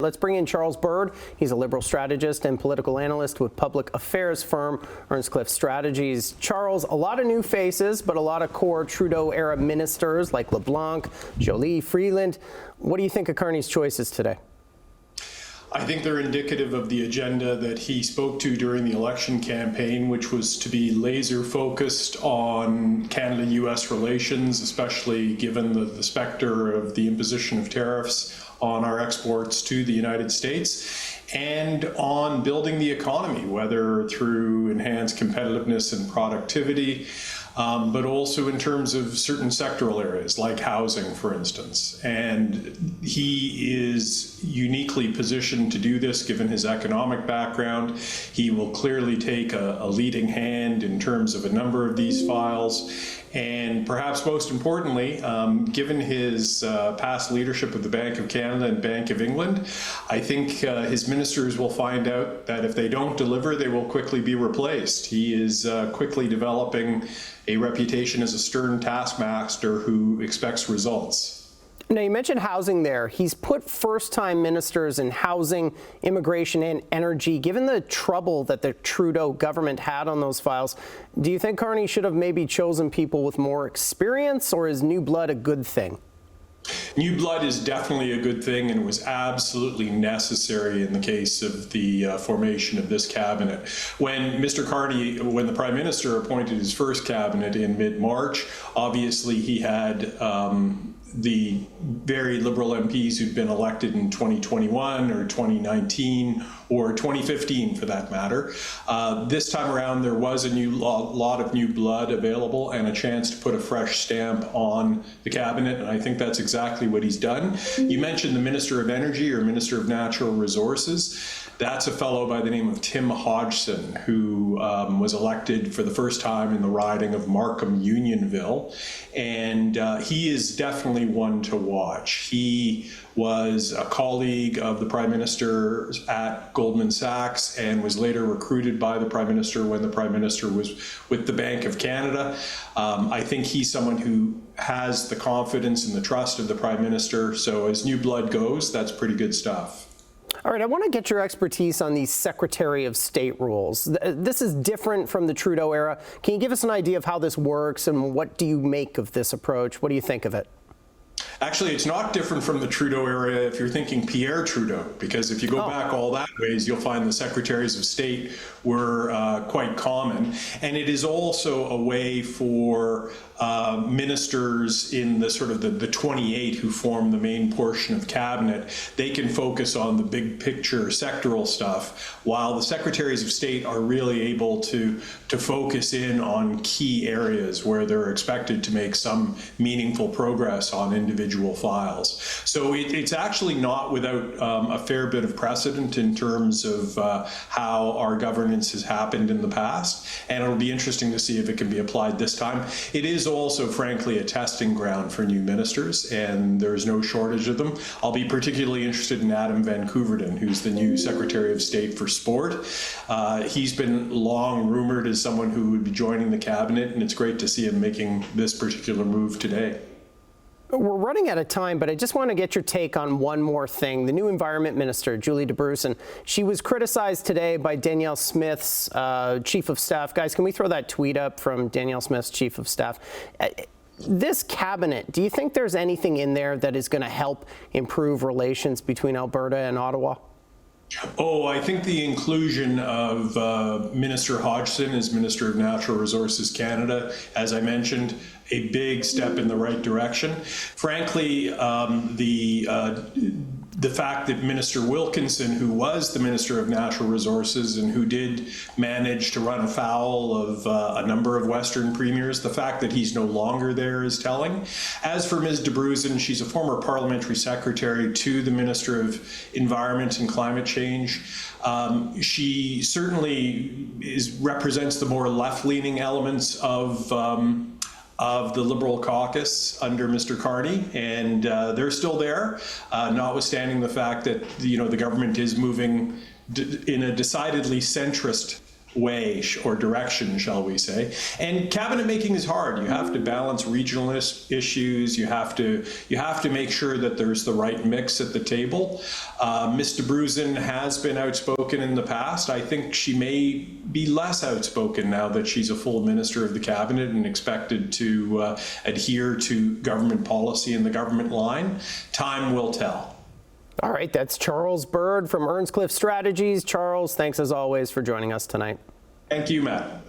Let's bring in Charles Bird. He's a Liberal strategist and political analyst with public affairs firm Earnscliffe Strategies. Charles, a lot of new faces, but a lot of core Trudeau-era ministers like LeBlanc, Joly, Freeland. What do you think of Carney's choices today? I think they're indicative of the agenda that he spoke to during the election campaign, which was to be laser focused on Canada-US relations, especially given the specter of the imposition of tariffs on our exports to the United States, and on building the economy, whether through enhanced competitiveness and productivity, but also in terms of certain sectoral areas like housing, for instance. And he is uniquely positioned to do this given his economic background. He will clearly take a leading hand in terms of a number of these files. And perhaps most importantly, given his past leadership of the Bank of Canada and Bank of England, I think his ministers will find out that if they don't deliver, they will quickly be replaced. He is quickly developing a reputation as a stern taskmaster who expects results. Now, you mentioned housing there. He's put first-time ministers in housing, immigration, and energy. Given the trouble that the Trudeau government had on those files, do you think Carney should have maybe chosen people with more experience, or is new blood a good thing? New blood is definitely a good thing and was absolutely necessary in the case of the formation of this cabinet. When Mr. Carney, when the Prime Minister appointed his first cabinet in mid-March, obviously he had the very Liberal MPs who'd been elected in 2021 or 2019 or 2015 for that matter. This time around there was a lot of new blood available and a chance to put a fresh stamp on the cabinet, and I think that's exactly what he's done. You mentioned the Minister of Energy or Minister of Natural Resources. That's a fellow by the name of Tim Hodgson, who was elected for the first time in the riding of Markham-Unionville, and he is definitely one to watch. He was a colleague of the Prime Minister at Goldman Sachs and was later recruited by the Prime Minister when the Prime Minister was with the Bank of Canada. I think he's someone who has the confidence and the trust of the Prime Minister, so as new blood goes, that's pretty good stuff. All right, I want to get your expertise on these Secretary of State rules. This is different from the Trudeau era. Can you give us an idea of how this works and what do you make of this approach? What do you think of it? Actually, it's not different from the Trudeau era if you're thinking Pierre Trudeau, because if you go back all that ways, you'll find the Secretaries of State were quite common. And it is also a way for ministers in the sort of the 28 who form the main portion of cabinet. They can focus on the big picture sectoral stuff, while the Secretaries of State are really able to focus in on key areas where they're expected to make some meaningful progress on individual files. So it's actually not without a fair bit of precedent in terms of how our governance has happened in the past, and it'll be interesting to see if it can be applied this time. It is also, frankly, a testing ground for new ministers, and there's no shortage of them. I'll be particularly interested in Adam Van Koeverden, who's the new Secretary of State for Sport. He's been long rumored as someone who would be joining the cabinet, and it's great to see him making this particular move today. We're running out of time, but I just want to get your take on one more thing. The new Environment Minister, Julie DeBruyn, she was criticized today by Danielle Smith's Chief of Staff. Guys, can we throw that tweet up from Danielle Smith's Chief of Staff? This cabinet, do you think there's anything in there that is going to help improve relations between Alberta and Ottawa? Oh, I think the inclusion of Minister Hodgson as Minister of Natural Resources Canada, as I mentioned, a big step in the right direction. Frankly, the fact that Minister Wilkinson, who was the Minister of Natural Resources and who did manage to run afoul of a number of Western premiers, the fact that he's no longer there is telling. As for Ms. DeBruyn, she's a former parliamentary secretary to the Minister of Environment and Climate Change. She certainly represents the more left-leaning elements of the Liberal caucus under Mr. Carney, and they're still there, notwithstanding the fact that the government is moving in a decidedly centrist way or direction, shall we say. And cabinet making is hard. You have to balance regionalist issues. You have to make sure that there's the right mix at the table. Ms. Debruzen has been outspoken in the past. I think she may be less outspoken now that she's a full minister of the cabinet and expected to adhere to government policy and the government line. Time will tell. All right, that's Charles Bird from Earnscliffe Strategies. Charles, thanks as always for joining us tonight. Thank you, Matt.